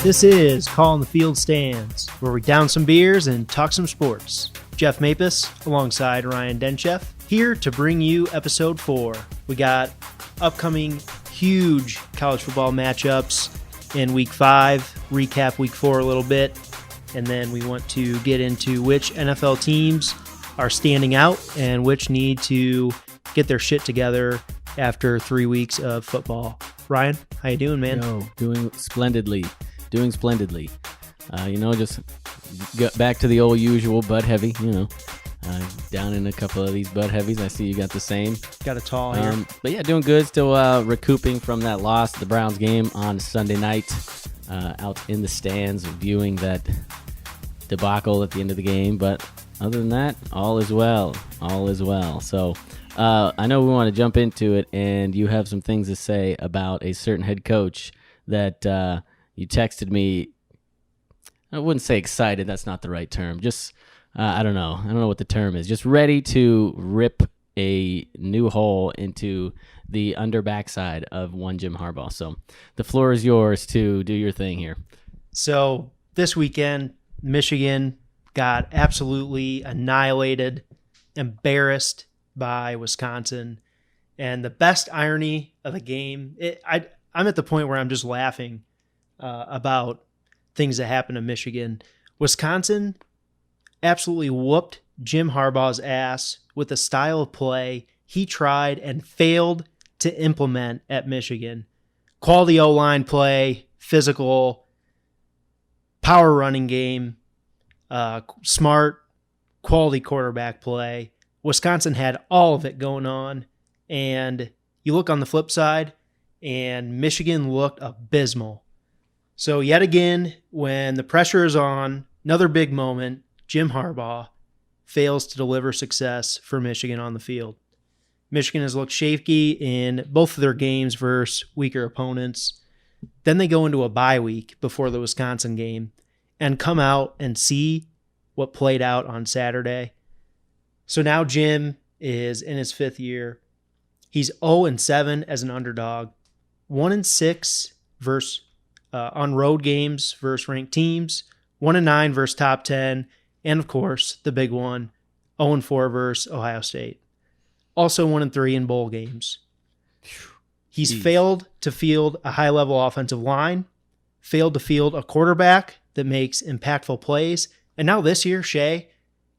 This is Calling the Field Stands, where we down some beers and talk some sports. Jeff Mapus alongside Ryan Denchef, here to bring you episode 4. We got upcoming huge college football matchups in week 5, recap week 4 a little bit, and then we want to get into which NFL teams are standing out and which need to get their shit together after 3 weeks of football. Ryan, how you doing, man? Yo, doing splendidly. Just got back to the old usual Bud Heavy, down in a couple of these Bud Heavies. I see you got the same. Got a tall here. But yeah, doing good. Still recouping from that loss, the Browns game on Sunday night. Out in the stands, viewing that debacle at the end of the game. But other than that, all is well. So I know we want to jump into it, and you have some things to say about a certain head coach that you texted me. I wouldn't say excited. That's not the right term. Just, I don't know what the term is. Just ready to rip a new hole into the under backside of one Jim Harbaugh. So the floor is yours to do your thing here. So this weekend, Michigan got absolutely annihilated, embarrassed by Wisconsin. And the best irony of the game, I'm at the point where I'm just laughing about things that happened to Michigan. Wisconsin absolutely whooped Jim Harbaugh's ass with a style of play he tried and failed to implement at Michigan. Quality O-line play, physical, power running game, smart, quality quarterback play. Wisconsin had all of it going on, and you look on the flip side, and Michigan looked abysmal. So yet again, when the pressure is on, another big moment, Jim Harbaugh fails to deliver success for Michigan on the field. Michigan has looked shaky in both of their games versus weaker opponents. Then they go into a bye week before the Wisconsin game and come out and see what played out on Saturday. So now Jim is in his 5th year. He's 0-7 as an underdog, 1-6 versus on road games versus ranked teams, 1-9 versus top 10, and of course the big one, 0-4 versus Ohio State. Also 1-3 in bowl games. He's failed to field a high-level offensive line, failed to field a quarterback that makes impactful plays, and now this year, Shea,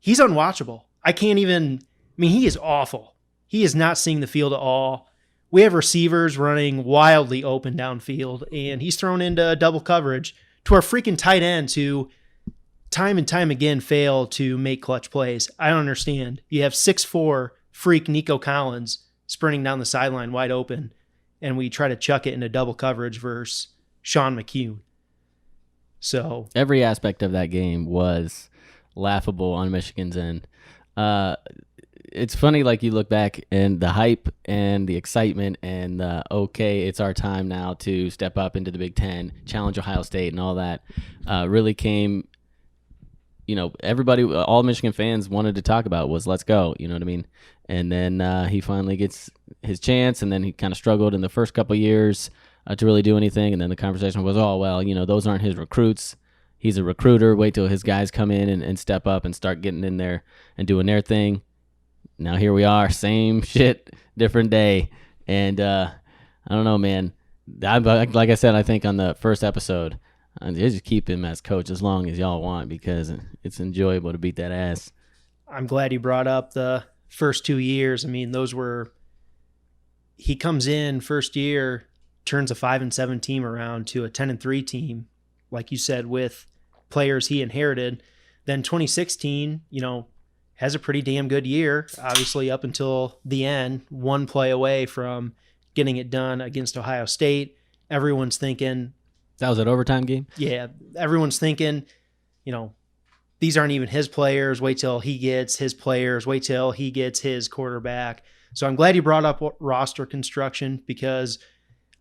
he's unwatchable. He is awful. He is not seeing the field at all. We have receivers running wildly open downfield, and he's thrown into double coverage to our freaking tight ends who time and time again fail to make clutch plays. I don't understand. You have 6'4" freak Nico Collins sprinting down the sideline wide open, and we try to chuck it into double coverage versus Sean McHugh. So every aspect of that game was laughable on Michigan's end. It's funny, like you look back and the hype and the excitement and okay, it's our time now to step up into the Big Ten, challenge Ohio State and all that really came, everybody, all Michigan fans wanted to talk about was let's go, you know what I mean? And then he finally gets his chance, and then he kind of struggled in the first couple of years to really do anything. And then the conversation was, those aren't his recruits. He's a recruiter. Wait till his guys come in and step up and start getting in there and doing their thing. Now here we are, same shit, different day. And I don't know, man. Like I said, I think on the first episode, just keep him as coach as long as y'all want, because it's enjoyable to beat that ass. I'm glad you brought up the first 2 years. He comes in first year, turns a 5-7 team around to a 10-3 team, like you said, with players he inherited. Then 2016, has a pretty damn good year, obviously up until the end, one play away from getting it done against Ohio State. Everyone's thinking... That was an overtime game? Yeah. Everyone's thinking, these aren't even his players. Wait till he gets his players. Wait till he gets his quarterback. So I'm glad you brought up roster construction, because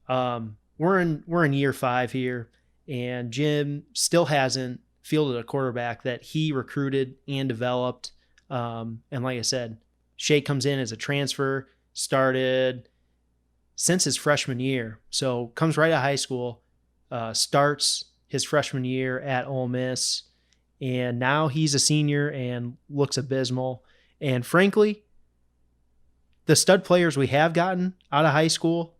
we're in year 5 here, and Jim still hasn't fielded a quarterback that he recruited and developed. And like I said, Shea comes in as a transfer, started since his freshman year. So comes right out of high school, starts his freshman year at Ole Miss, and now he's a senior and looks abysmal. And frankly, the stud players we have gotten out of high school,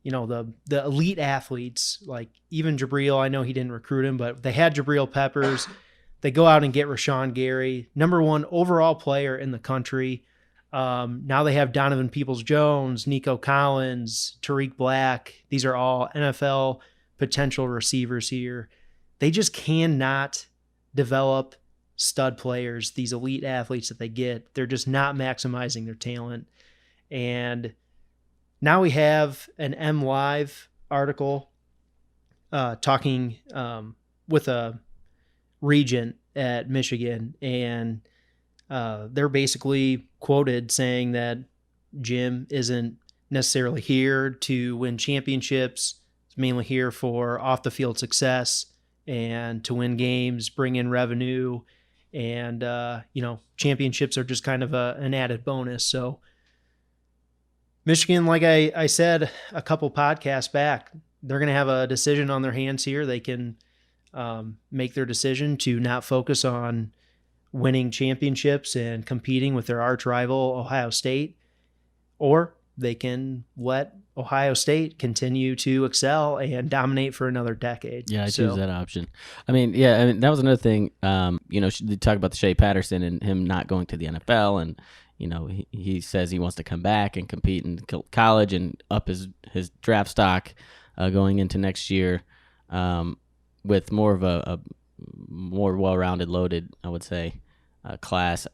the elite athletes, like even Jabril, I know he didn't recruit him, but they had Jabril Peppers. They go out and get Rashawn Gary, number 1 overall player in the country. Now they have Donovan Peoples-Jones, Nico Collins, Tariq Black. These are all NFL potential receivers here. They just cannot develop stud players, these elite athletes that they get. They're just not maximizing their talent. And now we have an M Live article talking with a regent at Michigan, and they're basically quoted saying that Jim isn't necessarily here to win championships. He's mainly here for off-the-field success and to win games, bring in revenue, and championships are just kind of an added bonus. So Michigan, like I said a couple podcasts back, they're going to have a decision on their hands here. They can make their decision to not focus on winning championships and competing with their arch rival, Ohio State, or they can let Ohio State continue to excel and dominate for another decade. Yeah, I choose that option. I mean, that was another thing. They talk about the Shea Patterson and him not going to the NFL, and he says he wants to come back and compete in college and up his draft stock going into next year with more of a more well-rounded, loaded, I would say, class.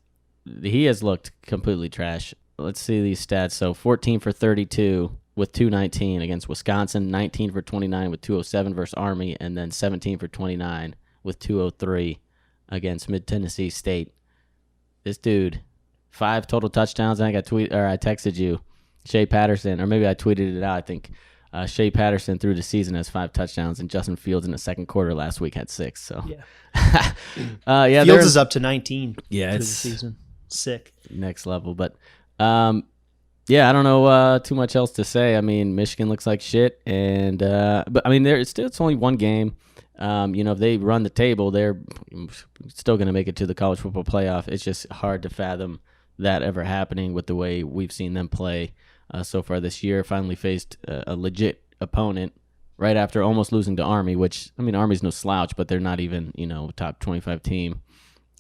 He has looked completely trash. Let's see these stats. So 14 for 32 with 219 against Wisconsin, 19 for 29 with 207 versus Army, and then 17 for 29 with 203 against Mid-Tennessee State. This dude, 5 total touchdowns. I think I texted you, Shea Patterson, or maybe I tweeted it out. I think Shea Patterson through the season has 5 touchdowns, and Justin Fields in the second quarter last week had 6. So Fields is up to 19. Yeah, through it's the season. Sick. Next level, but I don't know too much else to say. I mean, Michigan looks like shit, and but I mean, it's only one game. If they run the table, they're still going to make it to the college football playoff. It's just hard to fathom that ever happening with the way we've seen them play so far this year. Finally faced a legit opponent right after almost losing to Army, which, I mean, Army's no slouch, but they're not even, top 25 team.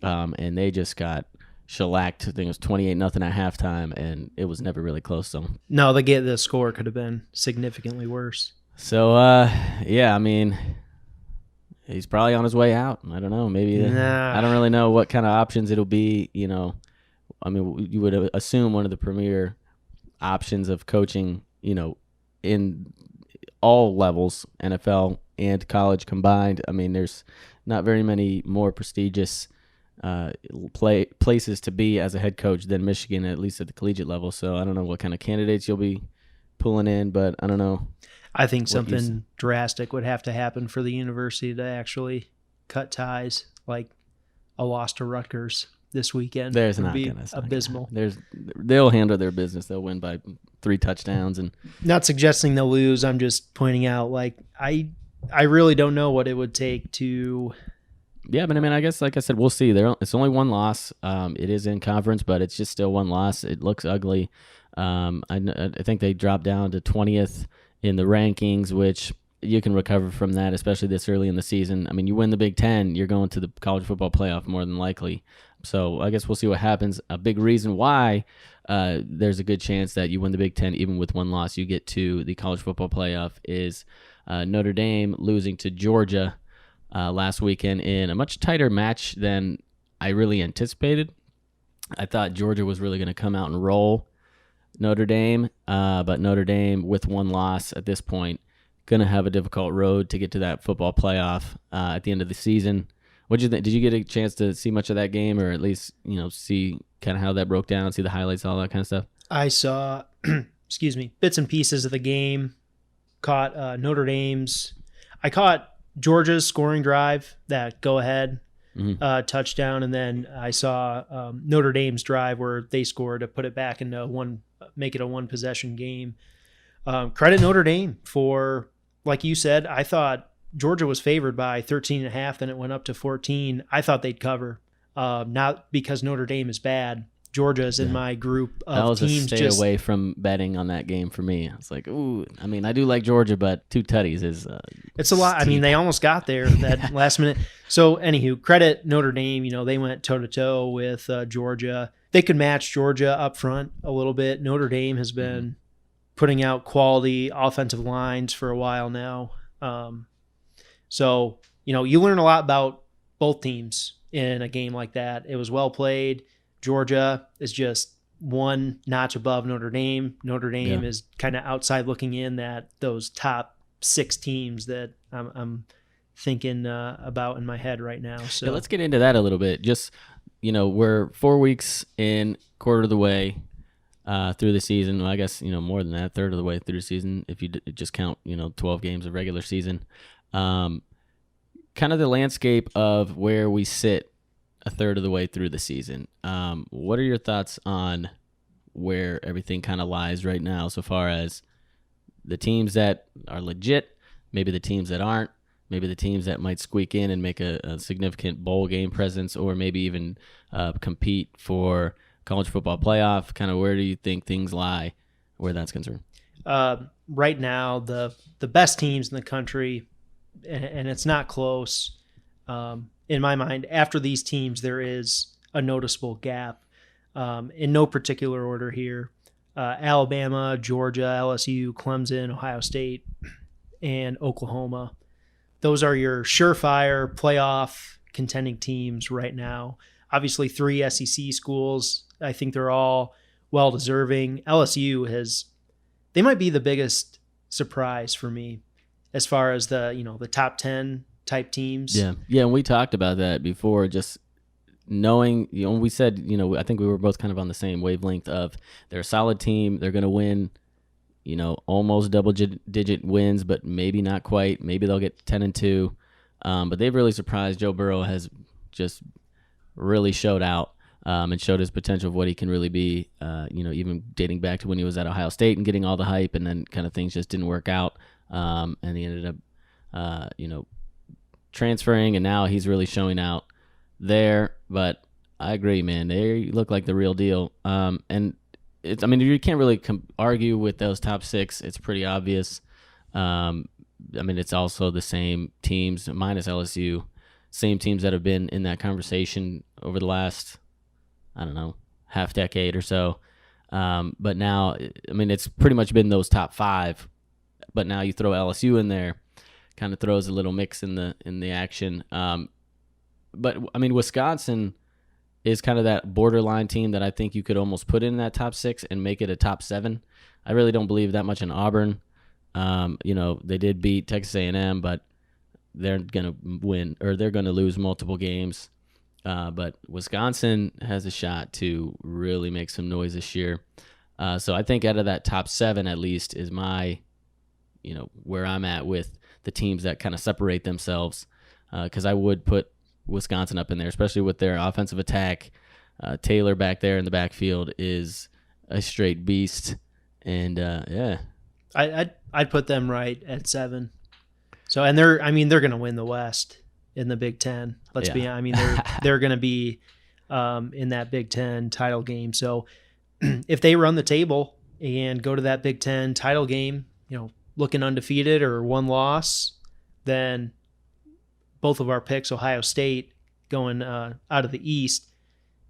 And they just got shellacked. I think it was 28-0 at halftime, and it was never really close. So no, the score could have been significantly worse. So, I mean, he's probably on his way out. I don't know. Maybe I don't really know what kind of options it'll be. I mean, you would assume one of the premier options of coaching, in all levels, NFL and college combined. I mean, there's not very many more prestigious places to be as a head coach than Michigan, at least at the collegiate level. So I don't know what kind of candidates you'll be pulling in, but I don't know. I think something drastic would have to happen for the university to actually cut ties, like a loss to Rutgers this weekend. There's would not be gonna abysmal. They'll handle their business. They'll win by 3 touchdowns, and not suggesting they'll lose. I'm just pointing out, like, I really don't know what it would take to. Yeah, but I mean, I guess, like I said, we'll see. It's only one loss. It is in conference, but it's just still one loss. It looks ugly. I think they dropped down to 20th in the rankings, which you can recover from that, especially this early in the season. I mean, you win the Big Ten, you're going to the college football playoff more than likely. So I guess we'll see what happens. A big reason why there's a good chance that you win the Big Ten, even with one loss, you get to the college football playoff, is Notre Dame losing to Georgia last weekend in a much tighter match than I really anticipated. I thought Georgia was really going to come out and roll Notre Dame, but Notre Dame, with one loss at this point, going to have a difficult road to get to that football playoff at the end of the season. What did you think? Did you get a chance to see much of that game, or at least see kind of how that broke down, see the highlights, all that kind of stuff? I saw, bits and pieces of the game. Caught Notre Dame's. I caught Georgia's scoring drive, that go-ahead touchdown, and then I saw Notre Dame's drive where they scored to put it back into make it a one-possession game. Credit Notre Dame for, like you said, I thought Georgia was favored by 13.5, then it went up to 14. I thought they'd cover, not because Notre Dame is bad. Georgia is in my group of that was teams. a stay away from betting on that game for me. I was like, ooh, I mean, I do like Georgia, but 2 tutties is it's a lot. steep. I mean, they almost got there that last minute. So, anywho, credit Notre Dame. They went toe-to-toe with Georgia. They could match Georgia up front a little bit. Notre Dame has been putting out quality offensive lines for a while now. So, you learn a lot about both teams in a game like that. It was well played. Georgia is just one notch above Notre Dame. Notre Dame is kind of outside looking in at those top 6 teams that I'm thinking about in my head right now. So let's get into that a little bit. Just, we're 4 weeks in, quarter of the way through the season. Well, I guess, more than that, third of the way through the season, if you just count, 12 games of regular season. Kind of the landscape of where we sit a third of the way through the season. What are your thoughts on where everything kind of lies right now, so far as the teams that are legit, maybe the teams that aren't, maybe the teams that might squeak in and make a significant bowl game presence, or maybe even compete for college football playoff? Kind of where do you think things lie where that's concerned? Right now, the best teams in the country, and it's not close, in my mind, after these teams, there is a noticeable gap. In no particular order here. Alabama, Georgia, LSU, Clemson, Ohio State, and Oklahoma. Those are your surefire playoff contending teams right now. Obviously, 3 SEC schools. I think they're all well-deserving. LSU they might be the biggest surprise for me as far as the top 10 type teams. Yeah, and we talked about that before, just knowing, we said, I think we were both kind of on the same wavelength of they're a solid team. They're going to win, almost double-digit wins, but maybe not quite. Maybe they'll get 10-2. But they've really surprised. Joe Burrow has just really showed out and showed his potential of what he can really be, even dating back to when he was at Ohio State and getting all the hype, and then kind of things just didn't work out. And he ended up, transferring, and now he's really showing out there. But I agree, man. They look like the real deal. And you can't really argue with those top 6. It's pretty obvious. It's also the same teams, minus LSU, same teams that have been in that conversation over the last, half decade or so. But now, it's pretty much been those top 5. But now you throw LSU in there, kind of throws a little mix in the action. But Wisconsin is kind of that borderline team that I think you could almost put in that top 6 and make it a top 7. I really don't believe that much in Auburn. They did beat Texas A&M, but they're going to win, or they're going to lose multiple games. But Wisconsin has a shot to really make some noise this year. So I think out of that top 7 at least is my, where I'm at with the teams that kind of separate themselves, because I would put Wisconsin up in there, especially with their offensive attack. Taylor back there in the backfield is a straight beast, and I'd put them right at 7. So, and they're going to win the West in the Big Ten. They're going to be in that Big Ten title game. So, if they run the table and go to that Big Ten title game, looking undefeated or 1 loss, then both of our picks, Ohio State going out of the East,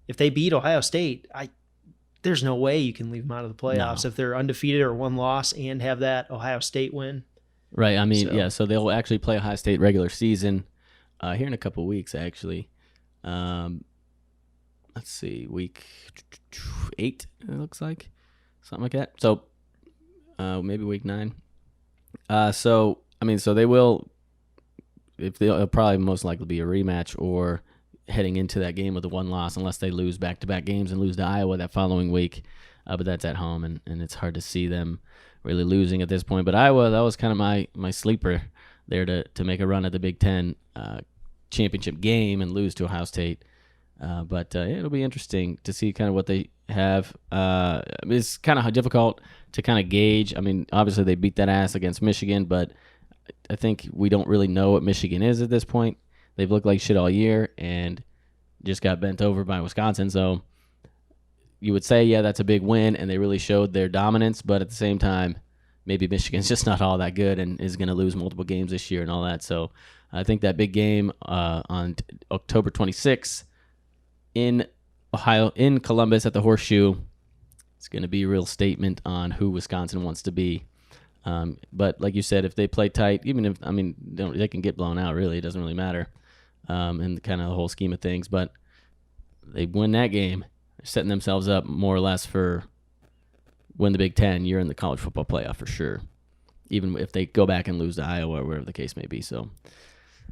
if they beat Ohio State, there's no way you can leave them out of the playoffs if they're undefeated or 1 loss and have that Ohio State win. Right. So they'll actually play Ohio State regular season here in a couple weeks, actually. Let's see, week 8, it looks like, something like that. So maybe week 9. So they will, it'll probably most likely be a rematch or heading into that game with a 1 loss, unless they lose back-to-back games and lose to Iowa that following week. But that's at home, and it's hard to see them really losing at this point. But Iowa, that was kind of my sleeper there to make a run at the Big Ten championship game and lose to Ohio State. But it'll be interesting to see kind of what they have. It's kind of difficult to kind of gauge. Obviously they beat that ass against Michigan, but I think we don't really know what Michigan is at this point. They've looked like shit all year and just got bent over by Wisconsin. So you would say, yeah, that's a big win, and they really showed their dominance. But at the same time, maybe Michigan's just not all that good and is going to lose multiple games this year and all that. So I think that big game on October 26th in Ohio, in Columbus at the Horseshoe, it's going to be a real statement on who Wisconsin wants to be. But like you said, if they play tight, even if, they can get blown out, really. It doesn't really matter in kind of the whole scheme of things. But they win that game, they're setting themselves up more or less for win the Big Ten. You're in the college football playoff for sure, even if they go back and lose to Iowa or wherever the case may be. So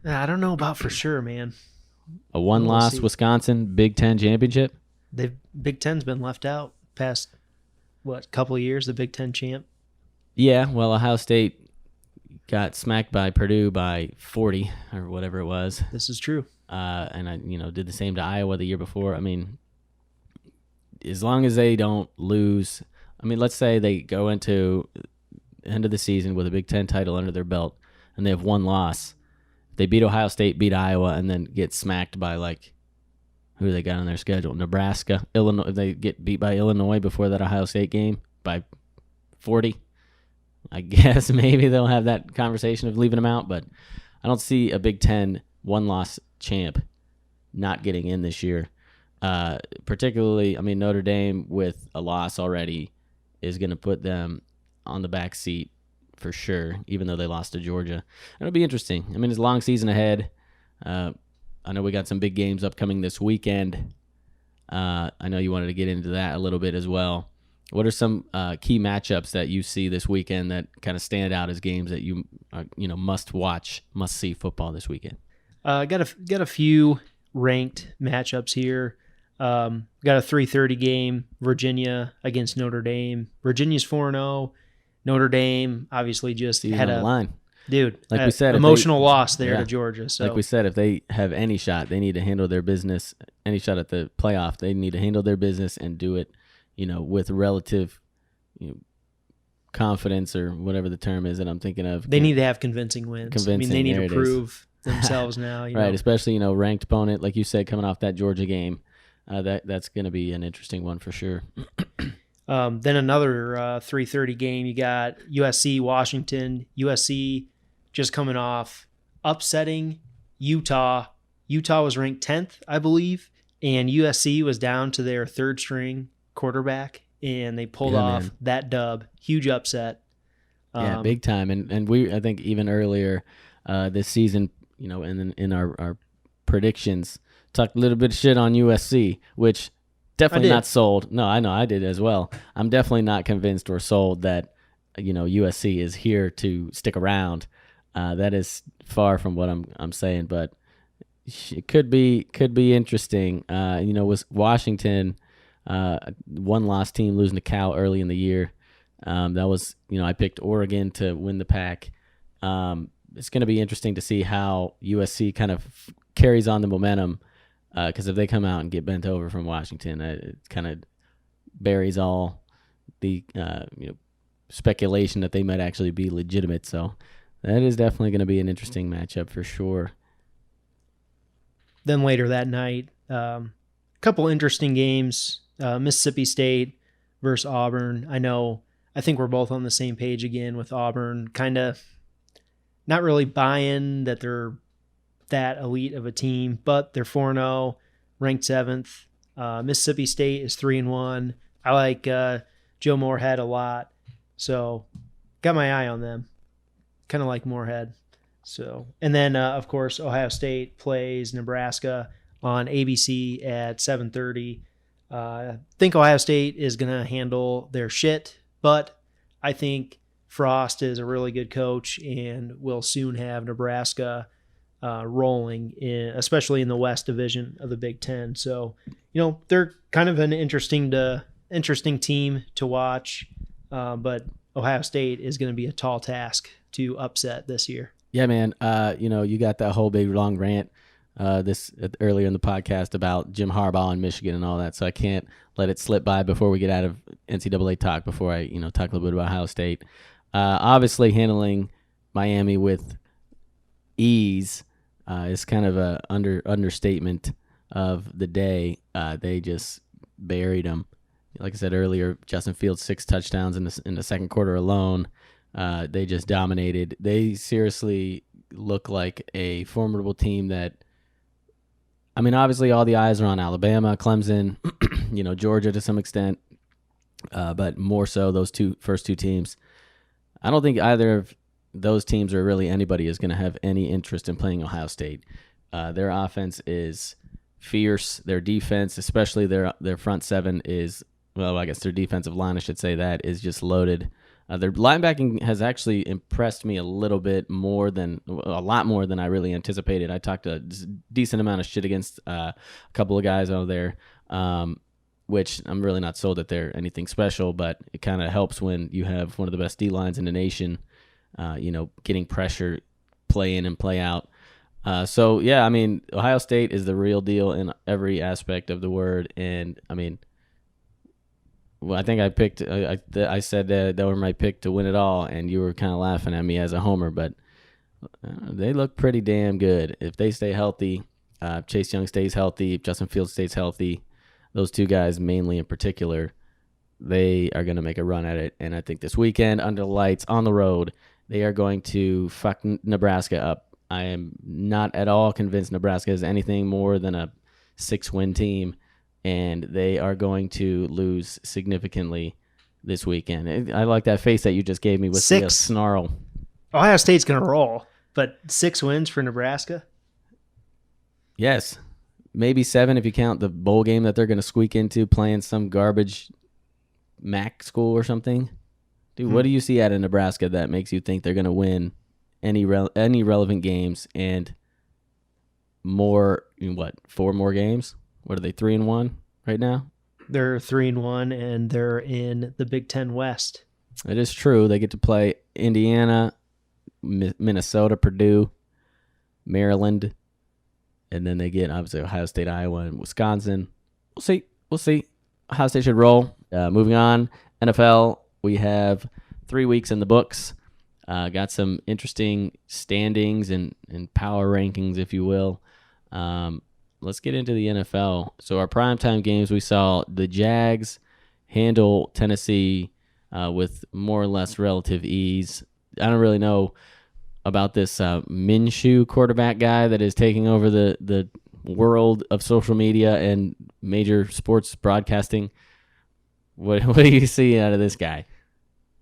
I don't know about for sure, man. A one-loss Wisconsin Big Ten championship? Big Ten's been left out past, couple of years, the Big Ten champ? Yeah, well, Ohio State got smacked by Purdue by 40 or whatever it was. This is true. And I, did the same to Iowa the year before. I mean, as long as they don't lose, let's say they go into the end of the season with a Big Ten title under their belt and they have one loss. They beat Ohio State, beat Iowa, and then get smacked by, who they got on their schedule? Nebraska, Illinois. They get beat by Illinois before that Ohio State game by 40. I guess maybe they'll have that conversation of leaving them out, but I don't see a Big Ten one-loss champ not getting in this year. Particularly, Notre Dame with a loss already is going to put them on the back seat for sure, even though they lost to Georgia. It'll be interesting. It's a long season ahead. I know we got some big games upcoming this weekend. I know you wanted to get into that a little bit as well. What are some key matchups that you see this weekend that kind of stand out as games that you must watch, must see football this weekend? Got a few ranked matchups here. Got a 3:30 game, Virginia against Notre Dame. Virginia's 4-0. Notre Dame obviously just had a line. Dude, like we said, emotional loss there to Georgia. So like we said, if they have any shot, they need to handle their business. Any shot at the playoff, they need to handle their business and do it, with relative, confidence or whatever the term is that I'm thinking of. They need to have convincing wins. They need to prove themselves now. Right, especially ranked opponent like you said, coming off that Georgia game. That's going to be an interesting one for sure. Then another 3:30 game. You got USC, Washington. USC just coming off upsetting Utah. Utah was ranked 10th, I believe, and USC was down to their third string quarterback, and they pulled off that dub. Huge upset. Yeah, big time. And I think even earlier this season, in our predictions, talked a little bit of shit on USC, which definitely not sold. No, I know I did as well. I'm definitely not convinced or sold that USC is here to stick around. That is far from what I'm saying, but it could be interesting. Was Washington one loss team losing to Cal early in the year? That was I picked Oregon to win the Pac. It's going to be interesting to see how USC kind of carries on the momentum. Because if they come out and get bent over from Washington, it kind of buries all the speculation that they might actually be legitimate. So that is definitely going to be an interesting matchup for sure. Then later that night, couple interesting games. Mississippi State versus Auburn. I think we're both on the same page again with Auburn. Kind of not really buying that they're that elite of a team, but they're 4-0, ranked 7th. Mississippi State is 3-1. I like Joe Moorhead a lot, so got my eye on them. Kind of like Moorhead. So, and then of course Ohio State plays Nebraska on ABC at 7:30. I think Ohio State is gonna handle their shit, but I think Frost is a really good coach and will soon have Nebraska rolling, especially in the West Division of the Big Ten. So, they're kind of an interesting team to watch, but Ohio State is going to be a tall task to upset this year. Yeah, man. You got that whole big long rant earlier in the podcast about Jim Harbaugh and Michigan and all that, so I can't let it slip by before we get out of NCAA talk. Before I talk a little bit about Ohio State. Obviously, handling Miami with ease is kind of a understatement of the day. They just buried them. Like I said earlier, Justin Fields 6 touchdowns in the second quarter alone. They just dominated. They seriously look like a formidable team that, I mean, obviously all the eyes are on Alabama, Clemson, Georgia to some extent, but more so those first two teams. I don't think either of those teams or really anybody is going to have any interest in playing Ohio State. Their offense is fierce. Their defense, especially their front seven is, well, I guess their defensive line, I should say that, is just loaded. Their linebacking has actually impressed me a lot more than I really anticipated. I talked a decent amount of shit against a couple of guys out there, which I'm really not sold that they're anything special, but it kind of helps when you have one of the best D-lines in the nation, getting pressure, play in and play out. So, yeah, I mean, Ohio State is the real deal in every aspect of the word, and, I mean, well, I think I picked. I said that were my pick to win it all, and you were kind of laughing at me as a homer. But they look pretty damn good if they stay healthy. Chase Young stays healthy. Justin Fields stays healthy. Those two guys, mainly in particular, they are going to make a run at it. And I think this weekend, under the lights, on the road, they are going to fuck Nebraska up. I am not at all convinced Nebraska is anything more than a 6-win team. And they are going to lose significantly this weekend. I like that face that you just gave me with 6. The snarl. Ohio State's going to roll, but 6 wins for Nebraska? Yes. Maybe 7 if you count the bowl game that they're going to squeak into playing some garbage MAC school or something. Dude, what do you see out of Nebraska that makes you think they're going to win any relevant games and more, 4 more games? What are they, 3-1 right now? They're 3-1, and they're in the Big Ten West. It is true. They get to play Indiana, Minnesota, Purdue, Maryland, and then they get, obviously, Ohio State, Iowa, and Wisconsin. We'll see. Ohio State should roll. Moving on, NFL, we have 3 weeks in the books. Got some interesting standings and power rankings, if you will. Let's get into the NFL. So our primetime games, we saw the Jags handle Tennessee with more or less relative ease. I don't really know about this Minshew quarterback guy that is taking over the world of social media and major sports broadcasting. What do you see out of this guy?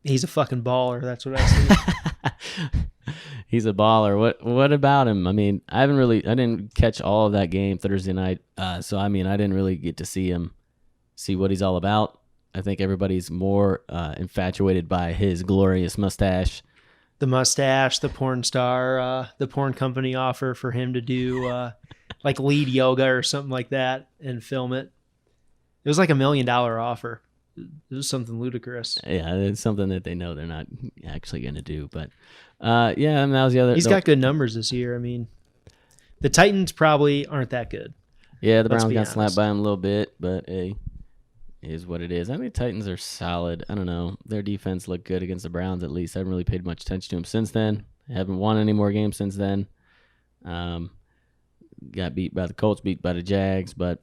He's a fucking baller. That's what I see. He's a baller. What about him? I mean, I didn't catch all of that game Thursday night. So I mean, I didn't really get to see what he's all about. I think everybody's more infatuated by his glorious mustache. The mustache, the porn star, the porn company offer for him to do like lead yoga or something like that and film it. It was like $1 million offer. It was something ludicrous. Yeah, it's something that they know they're not actually going to do. But yeah, and that was the other. He's got good numbers this year. I mean, the Titans probably aren't that good. Yeah, the Browns got slapped by him a little bit, but hey, it is what it is. I think the Titans are solid. I don't know. Their defense looked good against the Browns at least. I haven't really paid much attention to them since then. I haven't won any more games since then. Got beat by the Colts, beat by the Jags, but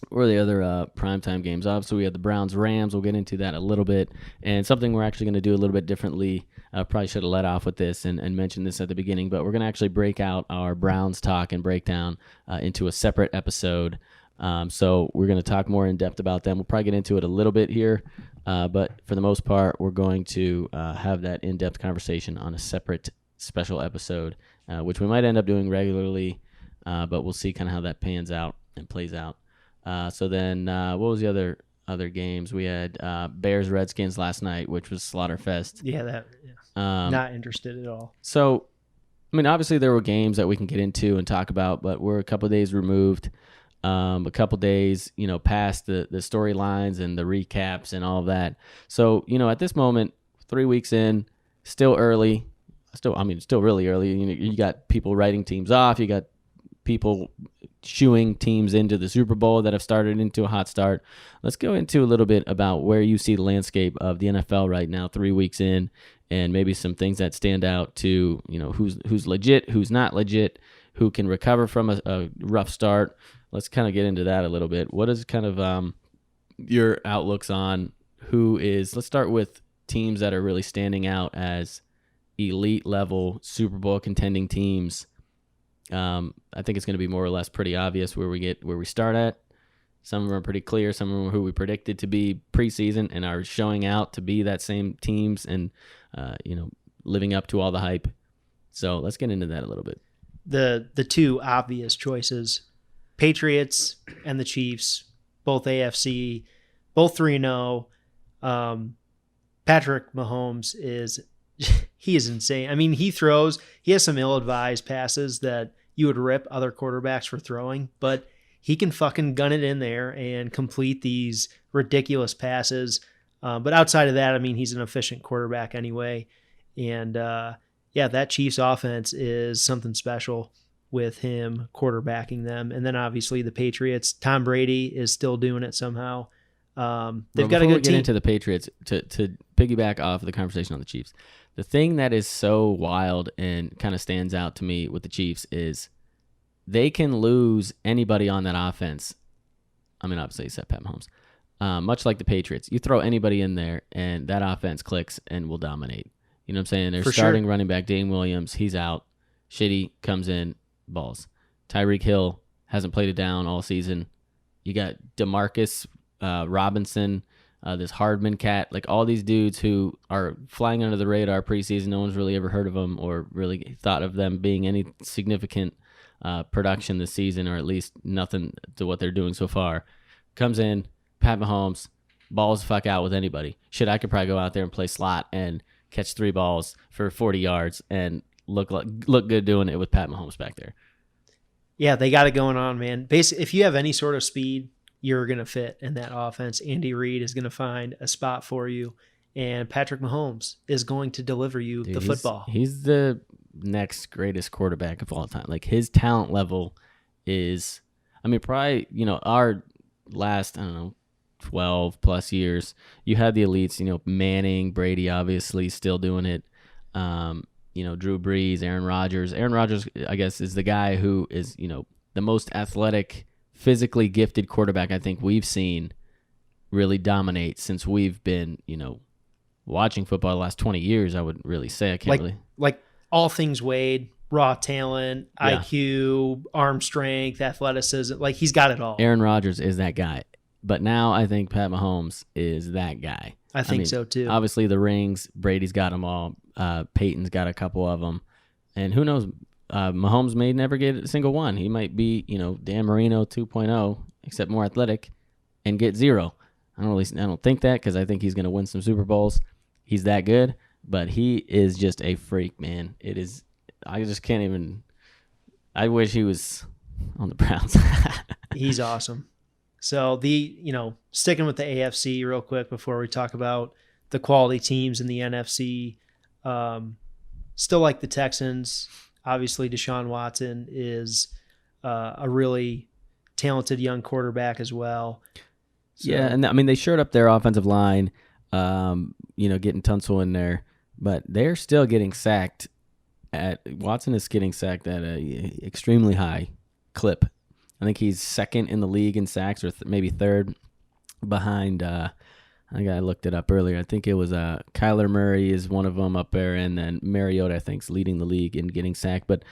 what are the other primetime games? Obviously, we had the Browns-Rams. We'll get into that a little bit. And something we're actually going to do a little bit differently. Probably should have let off with this and mentioned this at the beginning, but we're going to actually break out our Browns talk and breakdown into a separate episode. So we're going to talk more in depth about them. We'll probably get into it a little bit here, but for the most part, we're going to have that in-depth conversation on a separate special episode, which we might end up doing regularly, but we'll see kind of how that pans out and plays out. So then what was the other games? We had Bears-Redskins last night, which was Slaughterfest. Yeah, not interested at all. So, I mean, obviously there were games that we can get into and talk about, but we're a couple of days removed, a couple of days, past the storylines and the recaps and all of that. So, at this moment, 3 weeks in, still early. Still really early. You got people writing teams off. You got people shooing teams into the Super Bowl that have started into a hot start. Let's go into a little bit about where you see the landscape of the NFL right now, 3 weeks in, and maybe some things that stand out to, who's legit, who's not legit, who can recover from a rough start. Let's kind of get into that a little bit. What is kind of your outlooks on let's start with teams that are really standing out as elite level Super Bowl contending teams. I think it's going to be more or less pretty obvious where we start at. Some of them are pretty clear. Some of them are who we predicted to be preseason and are showing out to be that same teams and, living up to all the hype. So let's get into that a little bit. The two obvious choices, Patriots and the Chiefs, both AFC, both 3-0. Patrick Mahomes he is insane. I mean, he has some ill-advised passes that you would rip other quarterbacks for throwing, but he can fucking gun it in there and complete these ridiculous passes. But outside of that, I mean, he's an efficient quarterback anyway. And that Chiefs offense is something special with him quarterbacking them. And then obviously the Patriots, Tom Brady is still doing it somehow. They've got a good team. Get into the Patriots, to piggyback off of the conversation on the Chiefs, the thing that is so wild and kind of stands out to me with the Chiefs is they can lose anybody on that offense. I mean, obviously, except Pat Mahomes. Much like the Patriots, you throw anybody in there, and that offense clicks and will dominate. You know what I'm saying? They're starting running back Dane Williams. He's out. Shitty comes in, balls. Tyreek Hill hasn't played it down all season. You got DeMarcus Robinson, this Hardman cat, like all these dudes who are flying under the radar preseason. No one's really ever heard of them or really thought of them being any significant production this season, or at least nothing to what they're doing so far. Comes in, Pat Mahomes, balls the fuck out with anybody. Shit, I could probably go out there and play slot and catch 3 balls for 40 yards and look good doing it with Pat Mahomes back there. Yeah, they got it going on, man. Basically, if you have any sort of speed, you're going to fit in that offense. Andy Reid is going to find a spot for you, and Patrick Mahomes is going to deliver you the football. He's the next greatest quarterback of all time. Like, his talent level is, I mean, probably, our last, 12 plus years, you had the elites, Manning, Brady, obviously still doing it. Drew Brees, Aaron Rodgers. Aaron Rodgers, I guess, is the guy who is, the most athletic, physically gifted quarterback I think we've seen really dominate since we've been, watching football the last 20 years, I would really say. I can't like all things weighed, raw talent, IQ, arm strength, athleticism. Like, he's got it all. Aaron Rodgers is that guy. But now I think Pat Mahomes is that guy. I mean, so too. Obviously the rings, Brady's got them all. Peyton's got a couple of them. And who knows, Mahomes may never get a single one. He might be, Dan Marino 2.0, except more athletic, and get 0. I don't think that, because I think he's going to win some Super Bowls. He's that good, but he is just a freak, man. I just can't even. I wish he was on the Browns. He's awesome. So sticking with the AFC real quick before we talk about the quality teams in the NFC, still like the Texans. Obviously, Deshaun Watson is a really talented young quarterback as well. So, yeah, and I mean, they shored up their offensive line, getting Tunsil in there, but they're still getting sacked. Watson is getting sacked at a extremely high clip. I think he's second in the league in sacks, or maybe third behind. I think I looked it up earlier. I think it was Kyler Murray is one of them up there, and then Mariota, I think, is leading the league in getting sacked. But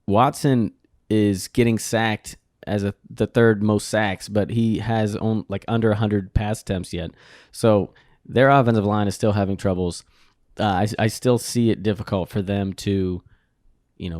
Watson is getting sacked as the third most sacks, but he has under 100 pass attempts yet. So their offensive line is still having troubles. I still see it difficult for them to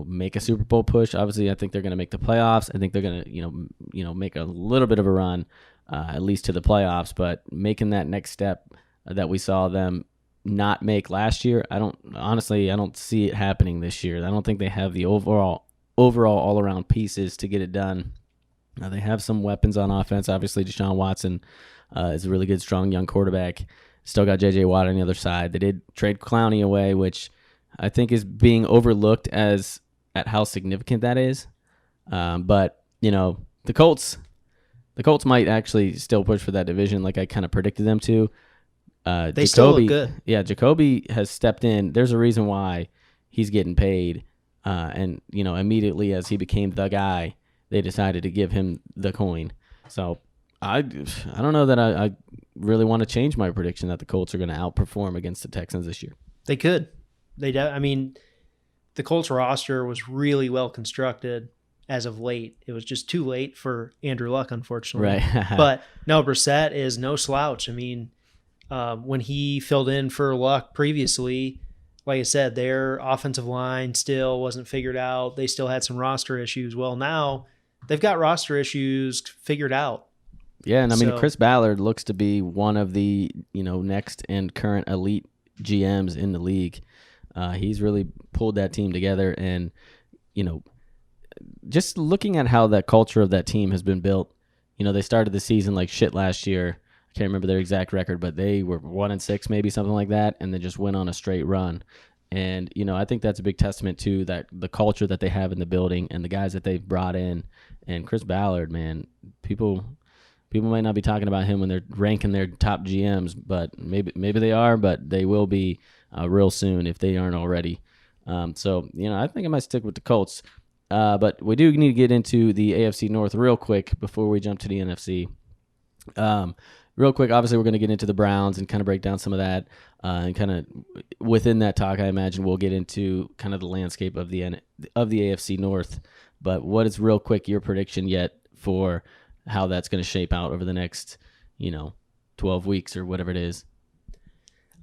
make a Super Bowl push. Obviously, I think they're going to make the playoffs. I think they're going to, make a little bit of a run, at least to the playoffs. But making that next step that we saw them not make last year, I don't see it happening this year. I don't think they have the overall all-around pieces to get it done. They have some weapons on offense. Obviously, Deshaun Watson is a really good, strong, young quarterback. Still got J.J. Watt on the other side. They did trade Clowney away, which I think is being overlooked at how significant that is. But, the Colts might actually still push for that division like I kind of predicted them to. They still look good. Yeah, Jacoby has stepped in. There's a reason why he's getting paid. And, immediately as he became the guy, they decided to give him the coin. So I don't know that I really want to change my prediction that the Colts are going to outperform against the Texans this year. They could. The Colts roster was really well constructed as of late. It was just too late for Andrew Luck, unfortunately. Right. But no, Brissett is no slouch. When he filled in for Luck previously, like I said, their offensive line still wasn't figured out. They still had some roster issues. Well, now they've got roster issues figured out. Yeah, and Chris Ballard looks to be one of the next and current elite GMs in the league. He's really pulled that team together, and just looking at how that culture of that team has been built. They started the season like shit last year. I can't remember their exact record, but they were 1-6, maybe something like that, and then just went on a straight run. And I think that's a big testament to that the culture that they have in the building and the guys that they've brought in. And Chris Ballard, man, people might not be talking about him when they're ranking their top GMs, but maybe they are, but they will be real soon if they aren't already. So I think I might stick with the Colts. But we do need to get into the AFC North real quick before we jump to the NFC. Real quick, obviously, we're going to get into the Browns and kind of break down some of that. And kind of within that talk, I imagine we'll get into kind of the landscape of the AFC North. But what is real quick your prediction yet for how that's going to shape out over the next, 12 weeks or whatever it is?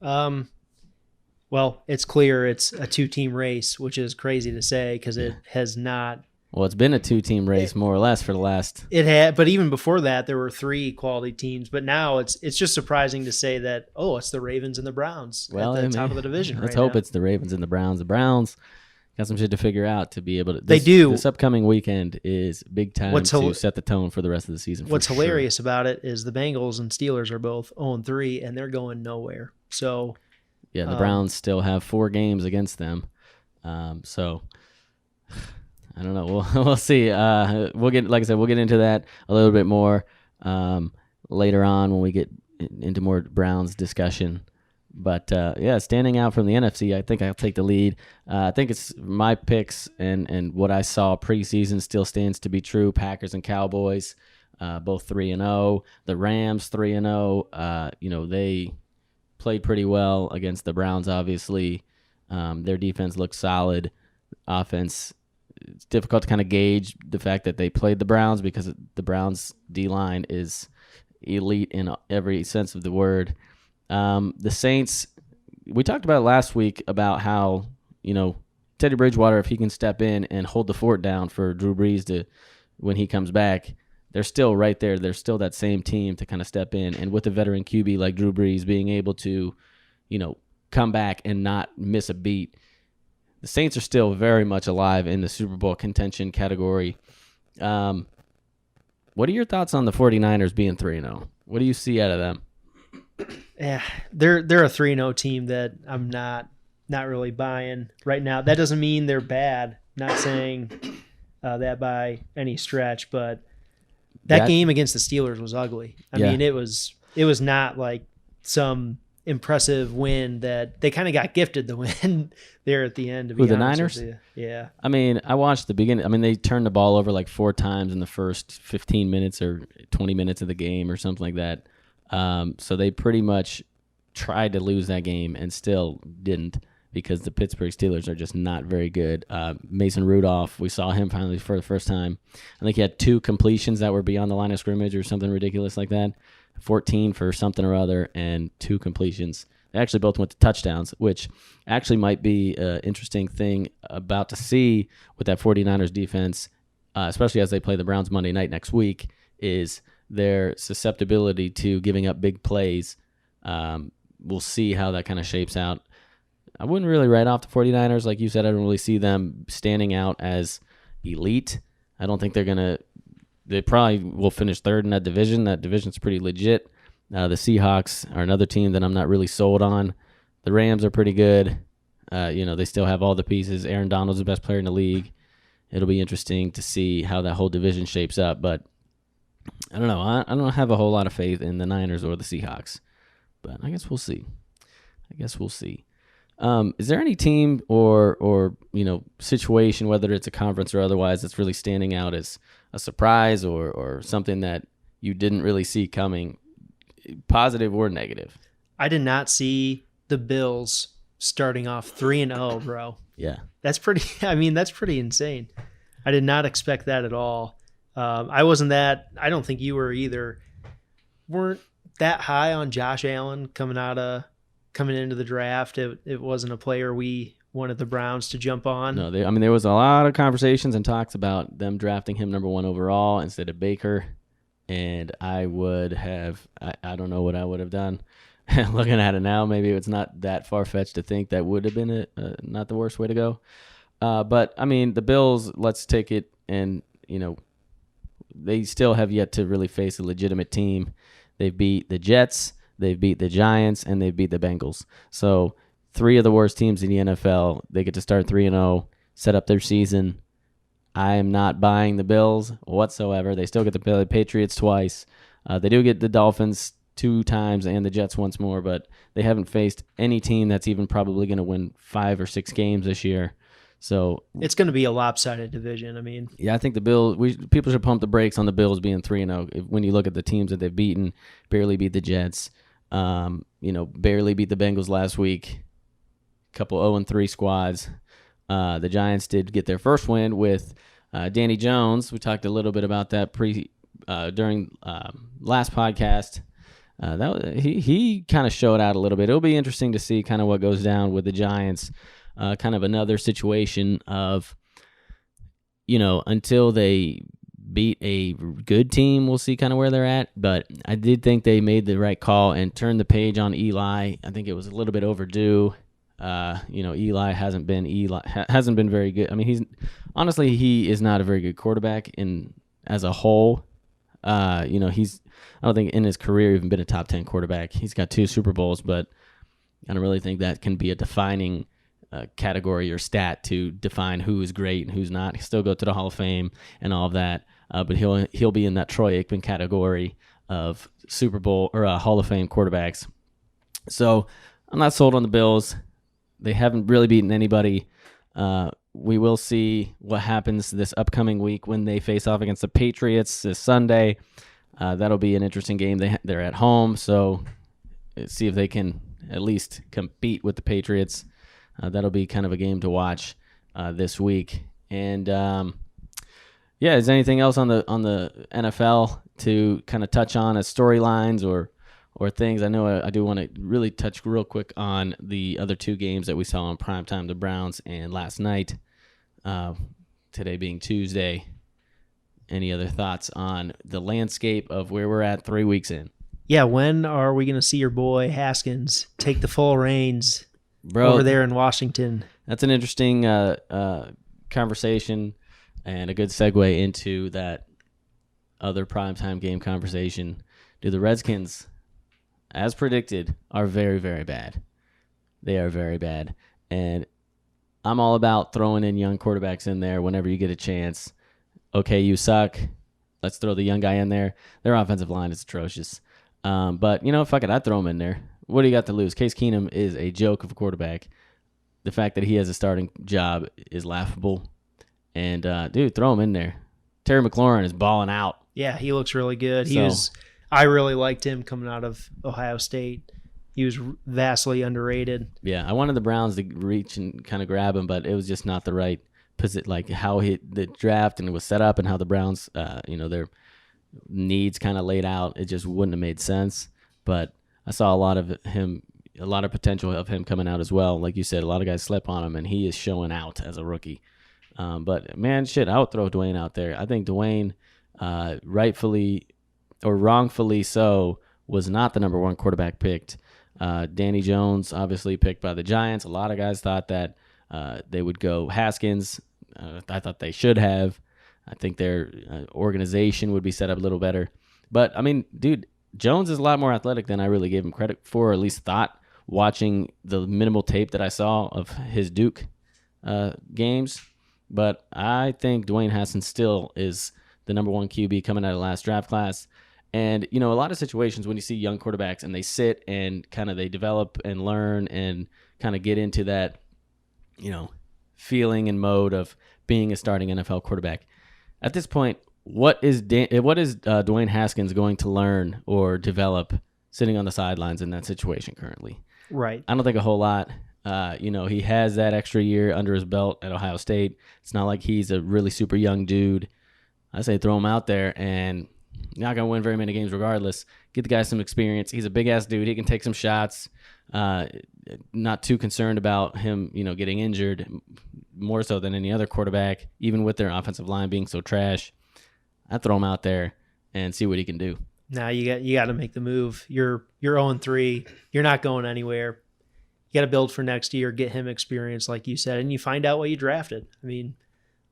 Well, it's clear it's a two-team race, which is crazy to say because it has not. Well, it's been a two-team race more or less for the last. It had, but even before that, there were three quality teams. But now it's just surprising to say that it's the Ravens and the Browns at the top of the division. Let's hope it's the Ravens and the Browns. The Browns got some shit to figure out to be able to. They do. This upcoming weekend is big time to set the tone for the rest of the season. What's hilarious about it is the Bengals and Steelers are both 0-3, and they're going nowhere. So. Yeah, the Browns still have 4 games against them. So. I don't know. We'll see. We'll get into that a little bit more later on when we get into more Browns discussion. But standing out from the NFC, I think I'll take the lead. I think it's my picks and what I saw preseason still stands to be true. Packers and Cowboys, both 3-0. The Rams 3-0. They played pretty well against the Browns. Obviously, their defense looked solid. Offense. It's difficult to kind of gauge the fact that they played the Browns because the Browns D-line is elite in every sense of the word. The Saints, we talked about last week about how, Teddy Bridgewater, if he can step in and hold the fort down for Drew Brees when he comes back, they're still right there. They're still that same team to kind of step in. And with a veteran QB like Drew Brees being able to, come back and not miss a beat, the Saints are still very much alive in the Super Bowl contention category. What are your thoughts on the 49ers being 3-0? What do you see out of them? Yeah, they're a 3-0 team that I'm not really buying right now. That doesn't mean they're bad. Not saying that by any stretch, but that game against the Steelers was ugly. I mean, it was not like some impressive win that they kind of got gifted the win there at the end. The Niners? Yeah. I watched the beginning. They turned the ball over like 4 times in the first 15 minutes or 20 minutes of the game or something like that. So they pretty much tried to lose that game and still didn't because the Pittsburgh Steelers are just not very good. Mason Rudolph, we saw him finally for the first time. I think he had 2 completions that were beyond the line of scrimmage or something ridiculous like that. 14 for something or other, and 2 completions. They actually both went to touchdowns, which actually might be an interesting thing about to see with that 49ers defense, especially as they play the Browns Monday night next week, is their susceptibility to giving up big plays. We'll see how that kind of shapes out. I wouldn't really write off the 49ers. Like you said, I don't really see them standing out as elite. I don't think they probably will finish 3rd in that division. That division's pretty legit. The Seahawks are another team that I'm not really sold on. The Rams are pretty good. They still have all the pieces. Aaron Donald's the best player in the league. It'll be interesting to see how that whole division shapes up. But I don't know. I don't have a whole lot of faith in the Niners or the Seahawks. but I guess we'll see. Is there any team or situation, whether it's a conference or otherwise, that's really standing out as a surprise or something that you didn't really see coming, positive or negative? I did not see the Bills starting off 3-0, bro. Yeah. That's pretty insane. I did not expect that at all. I don't think you were either. Weren't that high on Josh Allen coming into the draft. It wasn't a player we wanted the Browns to jump on. No, there was a lot of conversations and talks about them drafting him number 1 overall instead of Baker. And I don't know what I would have done. Looking at it now, maybe it's not that far-fetched to think that would have been not the worst way to go. But, the Bills, let's take it, and, they still have yet to really face a legitimate team. They've beat the Jets, they've beat the Giants, and they've beat the Bengals. So 3 of the worst teams in the NFL, they get to start 3-0, set up their season. I am not buying the Bills whatsoever. They still get to play the Patriots twice. They do get the Dolphins 2 times and the Jets once more, but they haven't faced any team that's even probably going to win 5 or 6 games this year. So it's going to be a lopsided division. Yeah, I think the Bills. People should pump the brakes on the Bills being 3-0. When you look at the teams that they've beaten, barely beat the Jets, barely beat the Bengals last week. Couple 0-3 squads. The Giants did get their first win with Danny Jones. We talked a little bit about that during last podcast. He kind of showed out a little bit. It'll be interesting to see kind of what goes down with the Giants. Kind of another situation of, until they beat a good team, we'll see kind of where they're at. But I did think they made the right call and turned the page on Eli. I think it was a little bit overdue. Eli hasn't been very good. He is not a very good quarterback as a whole. I don't think in his career even been a top 10 quarterback. He's got 2 Super Bowls, but I don't really think that can be a defining category or stat to define who is great and who's not. He'll still go to the Hall of Fame and all of that, but he'll be in that Troy Aikman category of Super Bowl or Hall of Fame quarterbacks. So I'm not sold on the Bills. They haven't really beaten anybody. We will see what happens this upcoming week when they face off against the Patriots this Sunday. That'll be an interesting game. They're at home, so see if they can at least compete with the Patriots. That'll be kind of a game to watch this week. And is there anything else on the NFL to kind of touch on as storylines or things? I know I do want to really touch real quick on the other 2 games that we saw on primetime, the Browns and last night, today being Tuesday. Any other thoughts on the landscape of where we're at 3 weeks in? Yeah, when are we going to see your boy Haskins take the full reins over there in Washington? That's an interesting conversation and a good segue into that other primetime game conversation. Do the Redskins, as predicted, are very, very bad? They are very bad. And I'm all about throwing in young quarterbacks in there whenever you get a chance. Okay, you suck. Let's throw the young guy in there. Their offensive line is atrocious. But, fuck it, I'd throw him in there. What do you got to lose? Case Keenum is a joke of a quarterback. The fact that he has a starting job is laughable. And, throw him in there. Terry McLaurin is balling out. Yeah, he looks really good. I really liked him coming out of Ohio State. He was vastly underrated. Yeah, I wanted the Browns to reach and kind of grab him, but it was just not the right position, like how the draft and it was set up and how the Browns, their needs kind of laid out. It just wouldn't have made sense. But I saw a lot of potential of him coming out as well. Like you said, a lot of guys slept on him, and he is showing out as a rookie. But man, I would throw Dwayne out there. I think Dwayne, rightfully or wrongfully so, was not the number 1 quarterback picked. Danny Jones, obviously picked by the Giants. A lot of guys thought that they would go Haskins. I thought they should have. I think their organization would be set up a little better. But, dude, Jones is a lot more athletic than I really gave him credit for, or at least thought, watching the minimal tape that I saw of his Duke games. But I think Dwayne Haskins still is the number 1 QB coming out of the last draft class. And, a lot of situations when you see young quarterbacks and they sit and kind of they develop and learn and kind of get into that, feeling and mode of being a starting NFL quarterback. At this point, what is Dwayne Haskins going to learn or develop sitting on the sidelines in that situation currently? Right. I don't think a whole lot. He has that extra year under his belt at Ohio State. It's not like he's a really super young dude. I say throw him out there, and you're not going to win very many games regardless. Get the guy some experience. He's a big-ass dude. He can take some shots. Not too concerned about him, getting injured, more so than any other quarterback, even with their offensive line being so trash. I'd throw him out there and see what he can do. Now you got to make the move. You're 0-3. You're not going anywhere. You got to build for next year, get him experience, like you said, and you find out what you drafted. I mean,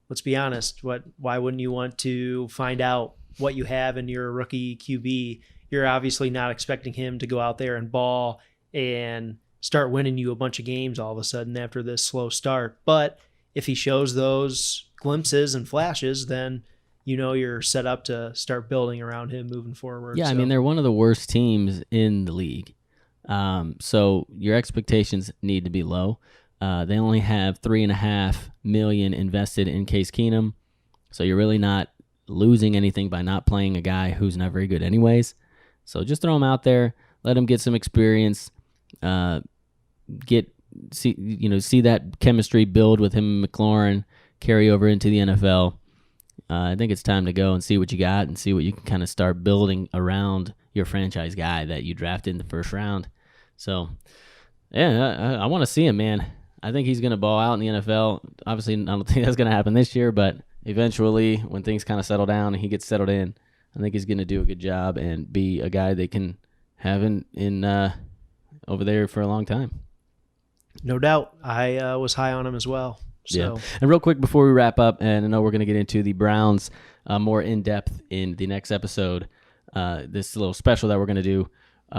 let's be honest. Why wouldn't you want to find out what you have in your rookie QB? You're obviously not expecting him to go out there and ball and start winning you a bunch of games all of a sudden after this slow start. But if he shows those glimpses and flashes, then you're set up to start building around him moving forward. Yeah, so. I mean, they're one of the worst teams in the league. So your expectations need to be low. They only have $3.5 million invested in Case Keenum. So you're really not losing anything by not playing a guy who's not very good anyways. So just throw him out there, let him get some experience, see that chemistry build with him and McLaurin, carry over into the NFL. I think it's time to go and see what you got and see what you can kind of start building around your franchise guy that you drafted in the first round. So, yeah, I want to see him, man. I think he's going to ball out in the NFL. Obviously, I don't think that's going to happen this year, but eventually, when things kind of settle down and he gets settled in, I think he's going to do a good job and be a guy they can have in over there for a long time. No doubt. I was high on him as well. So. Yeah. And real quick before we wrap up, and I know we're going to get into the Browns more in depth in the next episode, this little special that we're going to do.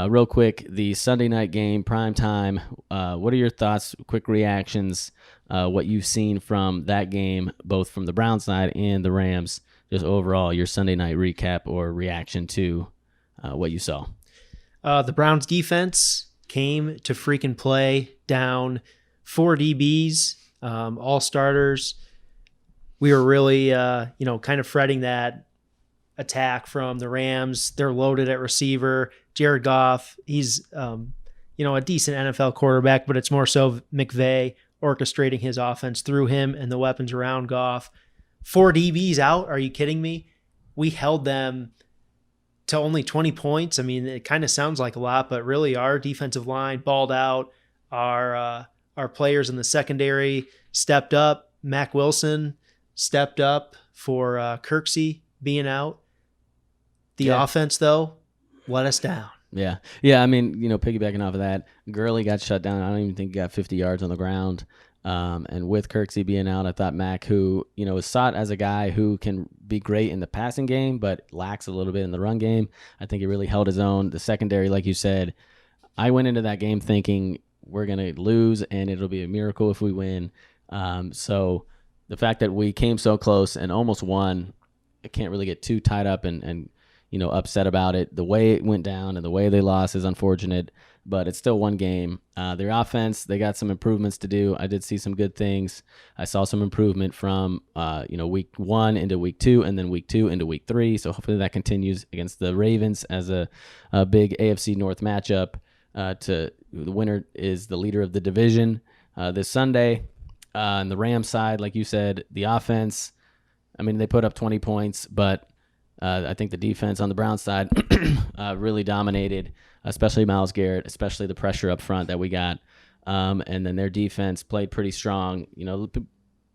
Real quick, the Sunday night game, prime time. What are your thoughts, quick reactions, what you've seen from that game, both from the Browns side and the Rams, just overall, your Sunday night recap or reaction to what you saw? The Browns defense came to freaking play, down 4 DBs, all starters. We were really, kind of fretting that attack from the Rams. They're loaded at receiver. Jared Goff, he's, a decent NFL quarterback, but it's more so McVay orchestrating his offense through him and the weapons around Goff. 4 DBs out. Are you kidding me? We held them to only 20 points. I mean, it kind of sounds like a lot, but really our defensive line balled out. Our players in the secondary stepped up. Mac Wilson stepped up for Kirksey being out. The offense, though, let us down. Yeah. I mean, piggybacking off of that, Gurley got shut down. I don't even think he got 50 yards on the ground. And with Kirksey being out, I thought Mac, who, is sought as a guy who can be great in the passing game, but lacks a little bit in the run game. I think he really held his own. The secondary, like you said, I went into that game thinking we're going to lose and it'll be a miracle if we win. So the fact that we came so close and almost won, I can't really get too tied up and upset about it. The way it went down and the way they lost is unfortunate, but it's still one game. Their offense, they got some improvements to do. I did see some good things. I saw some improvement from, week 1 into week 2 and then week 2 into week 3. So hopefully that continues against the Ravens as a big AFC North matchup. The winner is the leader of the division this Sunday. On the Rams side, like you said, the offense, I mean, they put up 20 points, but I think the defense on the Browns side really dominated, especially Myles Garrett, especially the pressure up front that we got. And then their defense played pretty strong.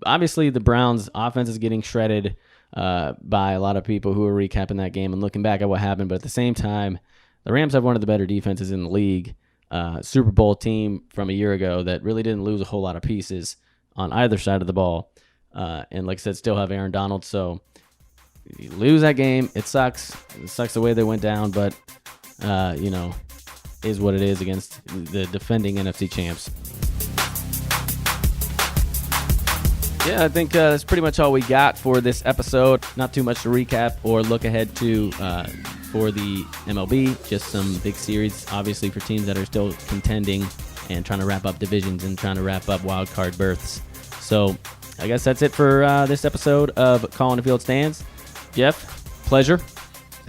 Obviously the Browns offense is getting shredded by a lot of people who are recapping that game and looking back at what happened. But at the same time, the Rams have one of the better defenses in the league. Super Bowl team from a year ago that really didn't lose a whole lot of pieces on either side of the ball. And like I said, still have Aaron Donald. So you lose that game, it sucks. It sucks the way they went down, but, is what it is against the defending NFC champs. Yeah, I think that's pretty much all we got for this episode. Not too much to recap or look ahead to for the MLB. Just some big series, obviously, for teams that are still contending and trying to wrap up divisions and trying to wrap up wild card berths. So I guess that's it for this episode of Calling the Field Stands. Jeff, pleasure.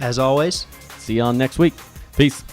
As always. See you on next week. Peace.